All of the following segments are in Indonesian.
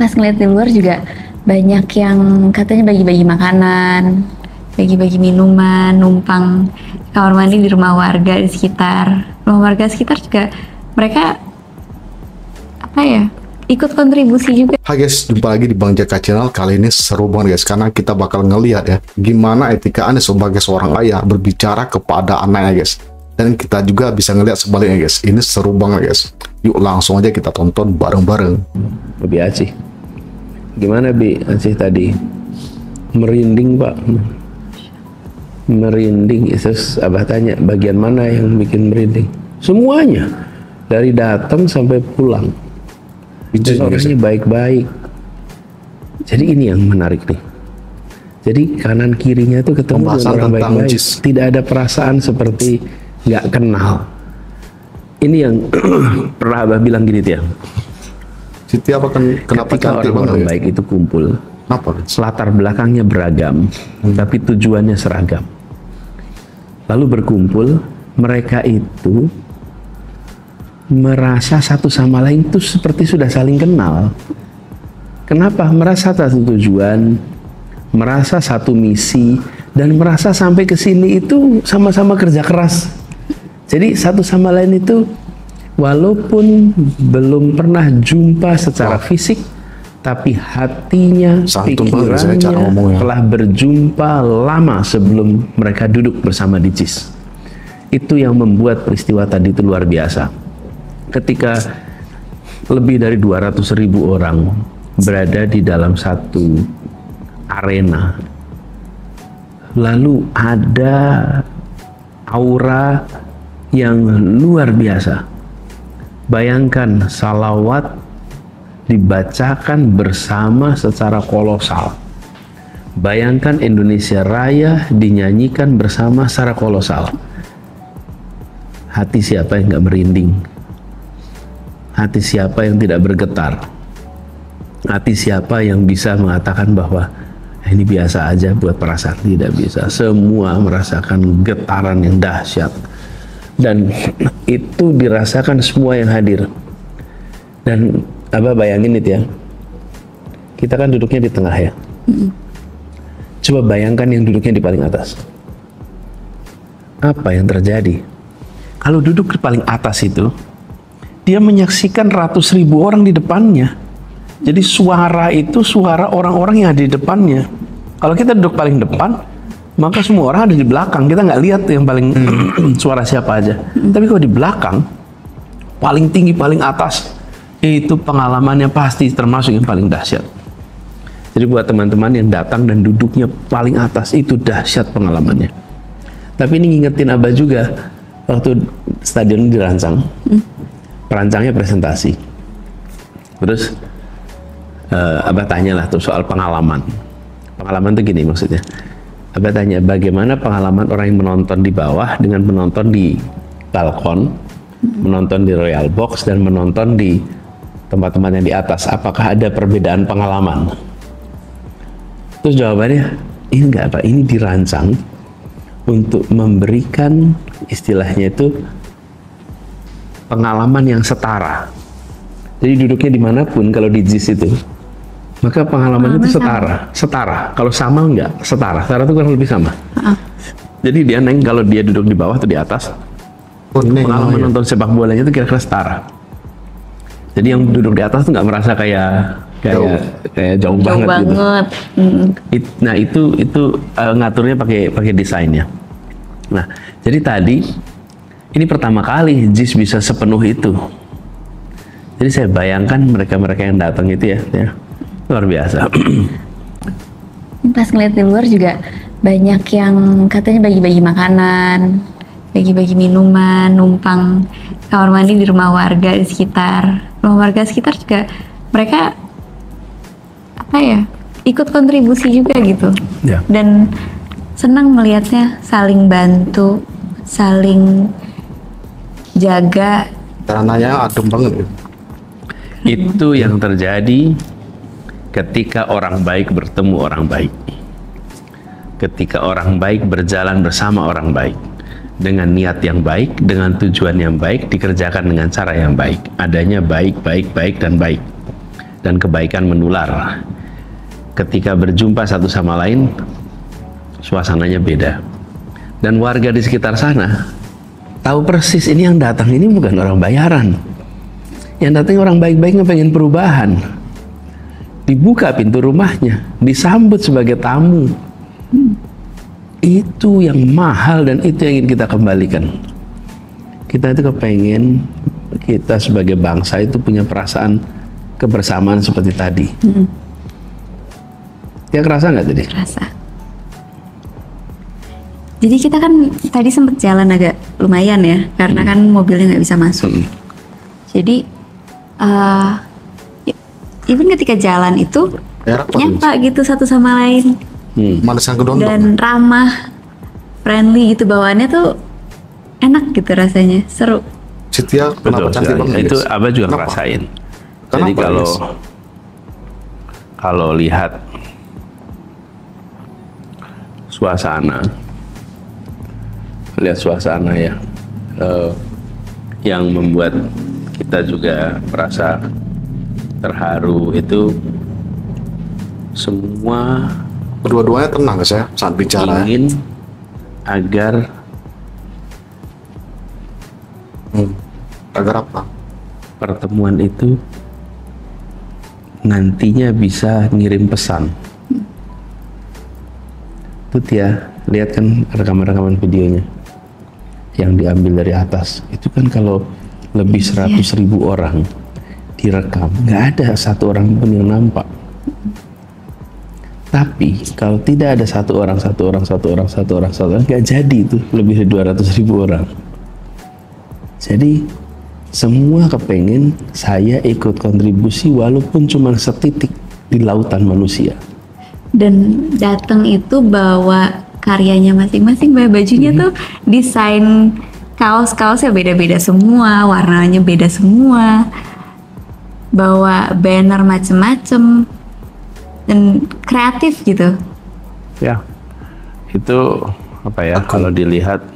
Pas ngeliat di luar juga banyak yang katanya bagi-bagi makanan, bagi-bagi minuman, numpang kamar mandi di rumah warga di sekitar. Rumah warga sekitar juga mereka apa ya, ikut kontribusi juga. Hai guys, jumpa lagi di Bang Jaka Channel. Kali ini seru banget guys, karena kita bakal ngelihat ya gimana etika Anda sebagai seorang ayah berbicara kepada anaknya guys. Dan kita juga bisa ngelihat sebaliknya guys. Ini seru banget guys. Yuk langsung aja kita tonton bareng-bareng. Bi Acih, gimana Bi Acih tadi? Merinding Pak, merinding. Terus Abah tanya, bagian mana yang bikin merinding? Semuanya, dari datang sampai pulang. Dan orangnya baik-baik. Jadi ini yang menarik nih. Jadi kanan kirinya itu ketemu dengan orang baik-baik. Tidak ada perasaan seperti nggak kenal. Ini yang pernah Abah bilang gini Tiang. Siti apa kan kenapa ketika orang-orang baik itu kumpul, kenapa? Latar belakangnya beragam, tapi tujuannya seragam. Lalu berkumpul, mereka itu merasa satu sama lain itu seperti sudah saling kenal. Kenapa? Merasa satu tujuan, merasa satu misi, dan merasa sampai ke sini itu sama-sama kerja keras. Jadi satu sama lain itu walaupun belum pernah jumpa secara fisik, tapi hatinya, pikirannya telah berjumpa lama sebelum mereka duduk bersama di JIS. Itu yang membuat peristiwa tadi itu luar biasa. Ketika lebih dari 200.000 orang berada di dalam satu arena, lalu ada aura yang luar biasa. Bayangkan salawat dibacakan bersama secara kolosal. Bayangkan Indonesia Raya dinyanyikan bersama secara kolosal. Hati siapa yang nggak merinding? Hati siapa yang tidak bergetar? Hati siapa yang bisa mengatakan bahwa ini biasa aja buat perasaan? Tidak bisa. Semua merasakan getaran yang dahsyat. Dan itu dirasakan semua yang hadir. Dan Abah bayangin itu ya, kita kan duduknya di tengah ya. Coba bayangkan yang duduknya di paling atas. Apa yang terjadi? Kalau duduk di paling atas itu, dia menyaksikan ratus ribu orang di depannya. Jadi suara itu suara orang-orang yang ada di depannya. Kalau kita duduk paling depan, maka semua orang ada di belakang. Kita nggak lihat yang paling suara siapa aja. Tapi kalau di belakang, paling tinggi, paling atas, itu pengalamannya pasti termasuk yang paling dahsyat. Jadi buat teman-teman yang datang dan duduknya paling atas, itu dahsyat pengalamannya. Tapi ini ngingetin Abah juga, waktu stadion dirancang, perancangnya presentasi. Terus Abah tanyalah tuh soal pengalaman. Pengalaman tuh gini maksudnya. Abah tanya, bagaimana pengalaman orang yang menonton di bawah dengan menonton di balkon, menonton di Royal Box, dan menonton di tempat-tempat yang di atas. Apakah ada perbedaan pengalaman? Terus jawabannya, ini enggak Pak, ini dirancang untuk memberikan istilahnya itu pengalaman yang setara. Jadi duduknya dimanapun kalau di JIS itu, maka pengalaman itu setara. Kalau sama enggak, setara itu kurang lebih sama. Jadi dia neng kalau dia duduk di bawah atau di atas, pengalaman nonton sepak bolanya itu kira-kira setara. Jadi yang duduk di atas tuh nggak merasa kayak jauh banget gitu. Nah itu ngaturnya pakai desainnya. Nah jadi tadi ini pertama kali JIS bisa sepenuh itu. Jadi saya bayangkan mereka yang datang itu ya. Luar biasa. Pas ngeliat di luar juga banyak yang katanya bagi-bagi makanan, bagi-bagi minuman, numpang kamar mandi di rumah warga di sekitar. Rumah warga sekitar juga mereka apa ya, ikut kontribusi juga gitu. Ya. Dan senang melihatnya saling bantu, saling jaga. Caranya adem banget ya. Itu yang terjadi ketika orang baik bertemu orang baik. Ketika orang baik berjalan bersama orang baik. Dengan niat yang baik, dengan tujuan yang baik, dikerjakan dengan cara yang baik. Adanya baik, dan baik. dan kebaikan menular. Ketika berjumpa satu sama lain, suasananya beda. Dan warga di sekitar sana tahu persis ini yang datang ini bukan orang bayaran. Yang datang orang baik-baik pengen perubahan. Dibuka pintu rumahnya, disambut sebagai tamu. Itu yang mahal dan itu yang ingin kita kembalikan. Kita itu kepengen kita sebagai bangsa itu punya perasaan kebersamaan seperti tadi. Ya kerasa nggak tadi? Kerasa. Jadi kita kan tadi sempat jalan agak lumayan ya, karena kan mobilnya nggak bisa masuk. Jadi even ketika jalan itu nyapa gitu satu sama lain. Manis yang kedondong. Dan ramah, friendly gitu, bawaannya tuh enak gitu rasanya, seru. Setia kenapa Betul, cantik banget itu guys? Abah juga Kenapa? ngerasain. Jadi Kenapa, guys? kalau lihat suasana ya, yang membuat kita juga merasa terharu itu semua Kedua-duanya tenang guys ya saat bicara. ingin agar Agar apa? pertemuan itu nantinya bisa ngirim pesan. Tuh ya, lihat kan rekaman-rekaman videonya yang diambil dari atas. Itu kan kalau lebih 100.000 orang direkam, nggak ada satu orang pun yang nampak. Tapi kalau tidak ada satu orang, nggak jadi itu lebih dari 200.000 orang. Jadi semua kepengen saya ikut kontribusi walaupun cuma setitik di lautan manusia. Dan datang itu bawa karyanya masing-masing, bajunya tuh desain kaos-kaosnya beda-beda semua, warnanya beda semua, bawa banner macem-macem dan kreatif gitu. Ya, itu apa ya? Kalau dilihat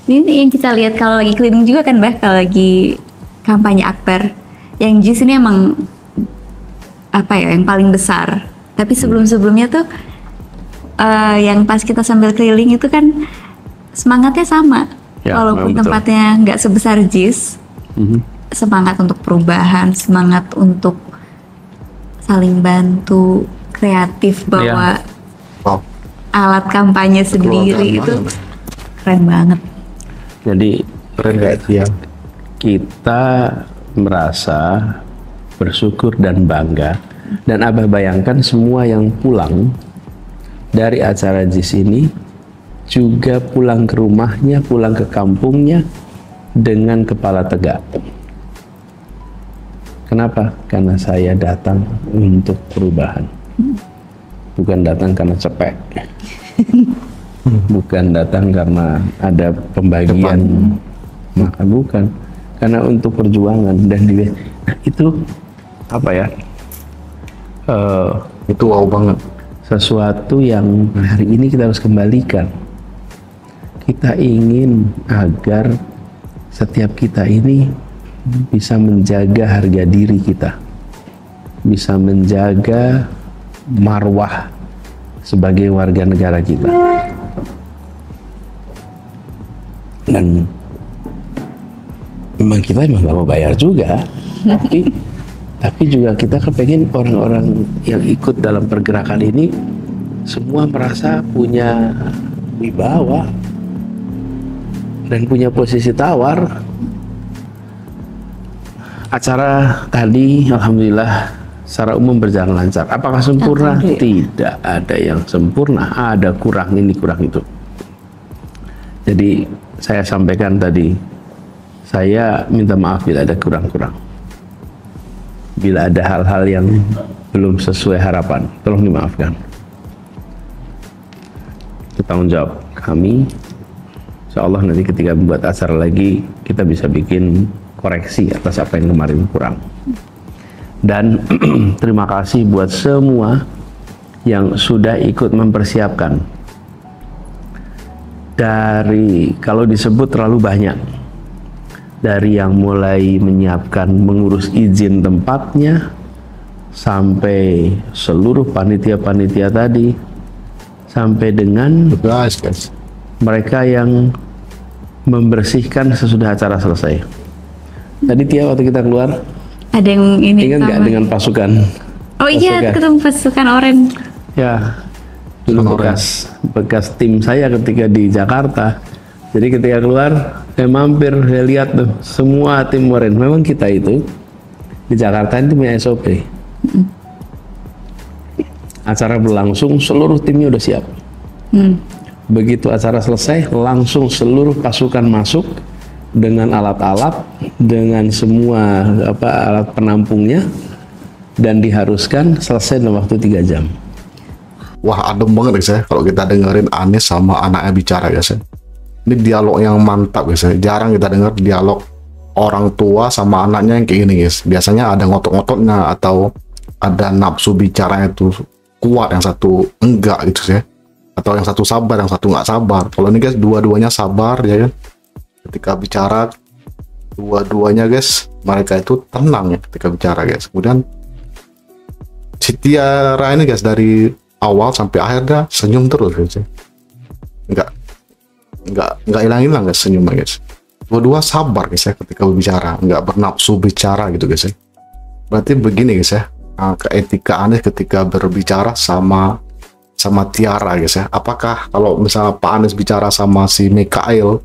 Ini yang kita lihat kalau lagi keliling juga kan, Bah, kalau lagi kampanye Akbar. Yang JIS ini emang apa ya, yang paling besar. Tapi sebelum-sebelumnya tuh yang pas kita sambil keliling itu kan semangatnya sama. Ya, Walaupun memang betul. tempatnya nggak sebesar JIS, semangat untuk perubahan, semangat untuk saling bantu, kreatif, bawa Wow. alat kampanye sendiri, itu banget. keren banget. jadi Keren gak dia? kita merasa bersyukur dan bangga. Dan Abah bayangkan semua yang pulang dari acara JIS ini juga pulang ke rumahnya, pulang ke kampungnya dengan kepala tegak. Kenapa? Karena saya datang untuk perubahan. Bukan datang karena cepet. Bukan datang karena ada pembagian makan, bukan. Karena untuk perjuangan dan itu apa ya? Itu wow banget. Sesuatu yang hari ini kita harus kembalikan. Kita ingin agar setiap kita ini bisa menjaga harga diri kita, bisa menjaga marwah sebagai warga negara kita. Dan memang kita memang nggak mau bayar juga, tapi juga kita kepengen orang-orang yang ikut dalam pergerakan ini semua merasa punya wibawa dan punya posisi tawar. Acara tadi alhamdulillah secara umum berjalan lancar. Apakah sempurna? Tidak ada yang sempurna, ada kurang ini kurang itu. Jadi saya sampaikan tadi, saya minta maaf bila ada kurang-kurang. Bila ada hal-hal yang belum sesuai harapan, tolong dimaafkan. Itu tanggung jawab kami. Insya Allah nanti ketika membuat acara lagi, kita bisa bikin koreksi atas apa yang kemarin kurang. Dan terima kasih buat semua yang sudah ikut mempersiapkan. Dari kalau disebut terlalu banyak, Dari yang mulai menyiapkan mengurus izin tempatnya sampai seluruh panitia-panitia tadi, sampai dengan guys. mereka yang membersihkan sesudah acara selesai. Tadi Tia waktu kita keluar, Ada yang ini ingat nggak sama. dengan pasukan? Oh iya, pasukan? ketemu pasukan oranye. Ya, dulu bekas tim saya ketika di Jakarta. Jadi ketika keluar, saya mampir, saya lihat tuh semua tim oranye. Memang kita itu di Jakarta itu punya SOP. Acara berlangsung, seluruh timnya udah siap. Begitu acara selesai, langsung seluruh pasukan masuk dengan alat-alat, dengan semua alat penampungnya, dan diharuskan selesai dalam waktu 3 jam. Wah, adem banget guys ya kalau kita dengerin Anies sama anaknya bicara guys ya. Ini dialog yang mantap guys ya. Jarang kita dengar dialog orang tua sama anaknya yang kayak gini guys. Biasanya ada ngotot-ngototnya atau ada nafsu bicaranya itu kuat, yang satu enggak gitu ya. Atau yang satu sabar, yang satu nggak sabar. Kalau ini guys dua-duanya sabar ya kan. Ketika bicara dua-duanya guys, mereka itu tenang ya ketika bicara guys. Kemudian si Tiara ini guys dari awal sampai akhir dah senyum terus guys ya. Nggak hilang-hilang guys senyumnya guys. Dua-dua sabar guys ya ketika berbicara, nggak bernafsu bicara gitu guys ya. Berarti begini guys ya, keetikaan ketika berbicara sama Tiara guys ya. Apakah kalau misalnya Pak Anies bicara sama si Mikael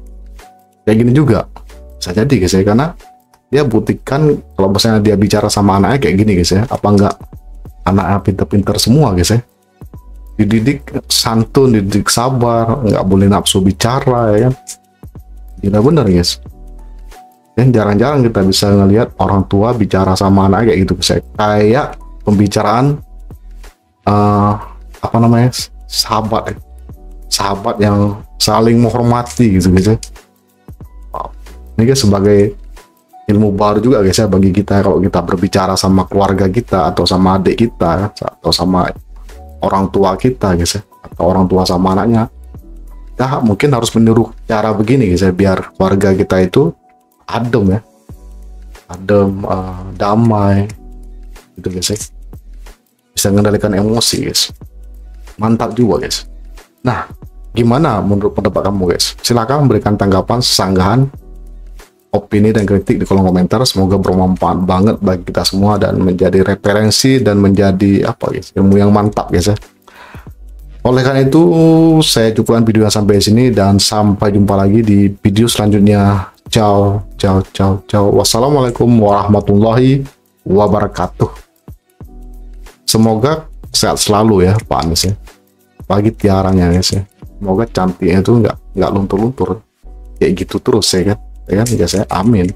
kayak gini juga? Bisa jadi guys ya, karena dia buktikan kalau misalnya dia bicara sama anaknya kayak gini guys ya. Apa enggak anaknya pinter-pinter semua guys ya, dididik santun, dididik sabar, nggak boleh nafsu bicara ya kan. Tidak benar guys. Dan jarang-jarang kita bisa ngelihat orang tua bicara sama anak kayak gitu guys. Kayak pembicaraan sahabat ya. Sahabat yang saling menghormati gitu guys ya. Wow. Ini guys sebagai ilmu baru juga guys ya bagi kita kalau kita berbicara sama keluarga kita atau sama adik kita atau sama orang tua kita guys ya, atau orang tua sama anaknya. Kita mungkin harus meniru cara begini guys ya, biar keluarga kita itu adem ya, damai gitu guys ya, bisa mengendalikan emosi guys. Mantap juga guys. Nah, gimana menurut pendapat kamu guys? Silakan memberikan tanggapan, sanggahan, opini dan kritik di kolom komentar. Semoga bermanfaat banget bagi kita semua dan menjadi referensi dan menjadi ilmu yang mantap guys ya. Oleh karena itu saya cukupkan video sampai sini dan sampai jumpa lagi di video selanjutnya. Ciao. Wassalamualaikum warahmatullahi wabarakatuh. Semoga sehat selalu ya Pak Anies ya, bagi Tiaranya guys ya. Semoga cantiknya itu nggak luntur-luntur kayak gitu terus ya kan guys ya. Amin.